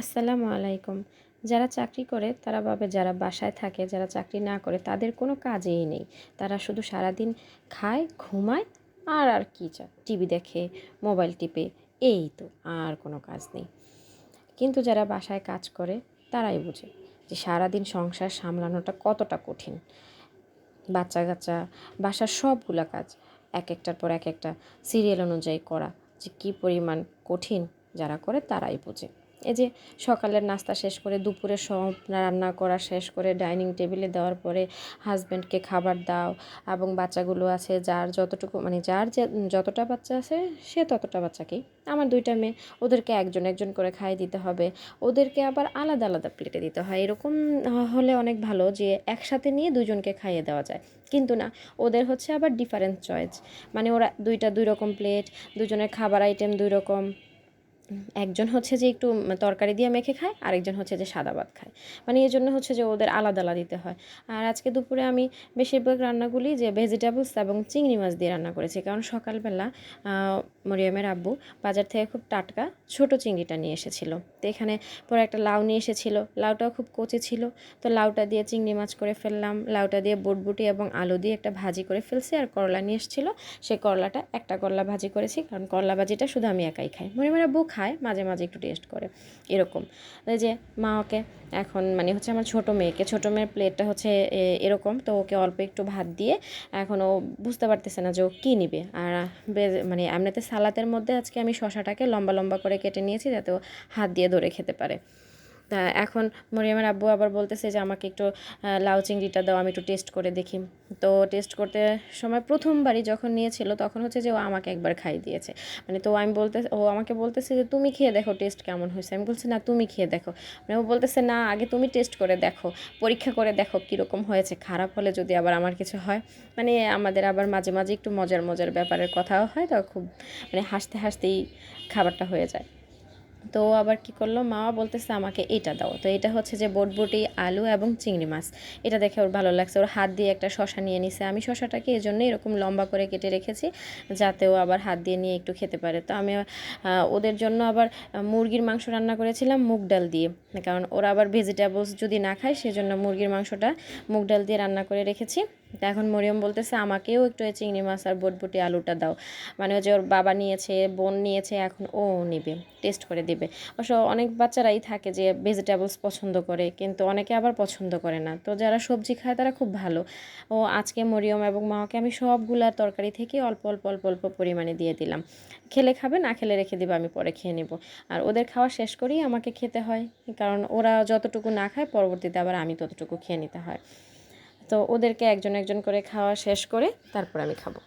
আসসালামু আলাইকুম। যারা চাকরি করে তারা ভাবে যারা বাসায় থাকে, যারা চাকরি না করে তাদের কোনো কাজই নেই। তারা শুধু সারাদিন খায়, ঘুমায় আর কি টিভি দেখে, মোবাইল টিপে, এই তো, আর কোনো কাজ নেই। কিন্তু যারা বাসায় কাজ করে তারাই বোঝে যে সারাদিন সংসার সামলানোটা কতটা কঠিন। বাচ্চা-কাচ্চা, বাসার সবগুলা কাজ এক একটার পর এক একটা সিরিয়াল অনুযায়ী করা যে কী পরিমাণ কঠিন, যারা করে তারাই বোঝে। এই যে সকালের নাস্তা শেষ করে দুপুরের সব রান্না করা শেষ করে ডাইনিং টেবিলে দেওয়ার পরে হাজব্যান্ডকে খাবার দাও, এবং বাচ্চাগুলো আছে যার যতটুকু মানে যার যে যতটা বাচ্চা আছে সে ততটা বাচ্চাকেই, আমার 2টা মেয়ে, ওদেরকে একজন একজন করে খাইয়ে দিতে হবে। ওদেরকে আবার আলাদা আলাদা প্লেটে দিতে হয়। এরকম হলে অনেক ভালো যে একসাথে নিয়ে দুজনকে খাইয়ে দেওয়া যায়, কিন্তু না, ওদের হচ্ছে আবার ডিফারেন্ট চয়েস। মানে ওরা 2টা 2 রকম প্লেট, দুজনের খাবার আইটেম 2 রকম। একজন হচ্ছে যে একটু তরকারি দিয়ে মেখে খায়, আরেকজন হচ্ছে যে সাদা ভাত খায়। মানে এই জন্য হচ্ছে যে ওদের আলাদা আলাদা দিতে হয়। আর আজকে দুপুরে আমি বেশিরভাগ রান্নাগুলি যে ভেজিটেবলস এবং চিংড়ি মাছ দিয়ে রান্না করেছি, কারণ সকালবেলা মরিয়মের আব্বু বাজার থেকে খুব টাটকা ছোট চিংড়িটা নিয়ে এসেছিলো। তো এখানে পরে একটা লাউ নিয়ে এসেছিলো, লাউটাও খুব কচি ছিল। তো লাউটা দিয়ে চিংড়ি মাছ করে ফেললাম, লাউটা দিয়ে বটবুটি এবং আলু দিয়ে একটা ভাজি করে ফেলছি। আর করলা নিয়ে এসেছিলো, সেই করলাটা একটা করলা ভাজি করেছি, কারণ করলা ভাজিটা শুধু আমি একাই খাই, মরিয়মের আব্বু খায়, মাঝে মাঝে একটু টেস্ট করে এরকম। এই যে মা ওকে এখন মানে হচ্ছে আমার ছোটো মেয়ের প্লেটটা হচ্ছে এরকম, তো ওকে অল্প একটু ভাত দিয়ে এখন ও বুঝতে পারতেছে না যে ও কী নিবে। আর মানে এমনিতে সালাতের মধ্যে আজকে আমি শশাটাকে লম্বা লম্বা করে কেটে নিয়েছি যাতে ও হাত দিয়ে ধরে খেতে পারে। তা এখন মরিয়মের আব্বু আবার বলতেছে যে আমাকে একটু লাউ চিংড়িটা দাও, আমি একটু টেস্ট করে দেখি। তো টেস্ট করতে সময় প্রথমবারই যখন নিয়েছিল তখন হচ্ছে যে ও আমাকে একবার খাইয়ে দিয়েছে। মানে তো ও আমাকে বলতেছে যে তুমি খেয়ে দেখো টেস্ট কেমন হয়েছে। আমি বলছি না, তুমি খেয়ে দেখো। মানে ও বলতেছে না, আগে তুমি টেস্ট করে দেখো, পরীক্ষা করে দেখো কীরকম হয়েছে, খারাপ হলে যদি আবার আমার কিছু হয়। মানে আমাদের আবার মাঝে মাঝে একটু মজার মজার ব্যাপারের কথাও হয়, তো খুব মানে হাসতে হাসতেই খাবারটা হয়ে যায়। তো আবার কি করলো, মা বলতেছে আমাকে এটা দাও। তো এটা হচ্ছে যে বটবটি, আলু এবং চিংড়ি মাছ। এটা দেখে ওর ভালো লাগছে, ওর হাত দিয়ে একটা শশা নিয়ে নিছে। আমি শশাটাকে এই জন্য এরকম লম্বা করে কেটে রেখেছি যাতে ও আবার হাত দিয়ে নিয়ে একটু খেতে পারে। তো আমি ওদের জন্য আবার মুরগির মাংস রান্না করেছিলাম মুগ ডাল দিয়ে, কারণ ওরা আবার ভেজিটেবলস যদি না খায় সেজন্য মুরগির মাংসটা মুগ ডাল দিয়ে রান্না করে রেখেছি। তা এখন মরিয়ম বলতেছে আমাকেও একটু এই চিংড়ি মাছ আর বটবটি আলুটা দাও। মানে যে ওর বাবা নিয়েছে, বোন নিয়েছে, এখন ও নেবে, টেস্ট করে দেবে। অবশ্য অনেক বাচ্চারাই থাকে যে ভেজিটেবলস পছন্দ করে, কিন্তু অনেকে আবার পছন্দ করে না। তো যারা সবজি খায় তারা খুব ভালো। ও আজকে মরিয়ম এবং মাকে আমি সবগুলা তরকারি থেকে অল্প অল্প অল্প অল্প পরিমাণে দিয়ে দিলাম। খেলে খাবে, না খেলে রেখে দেবে, আমি পরে খেয়ে নেব। আর ওদের খাওয়া শেষ করেই আমাকে খেতে হয়, কারণ ওরা যতটুকু না খায় পরবর্তীতে আবার আমি ততটুকু খেয়ে নিতে হয়। তো ওদেরকে একজন একজন করে খাওয়া শেষ করে তারপর আমি খাবো।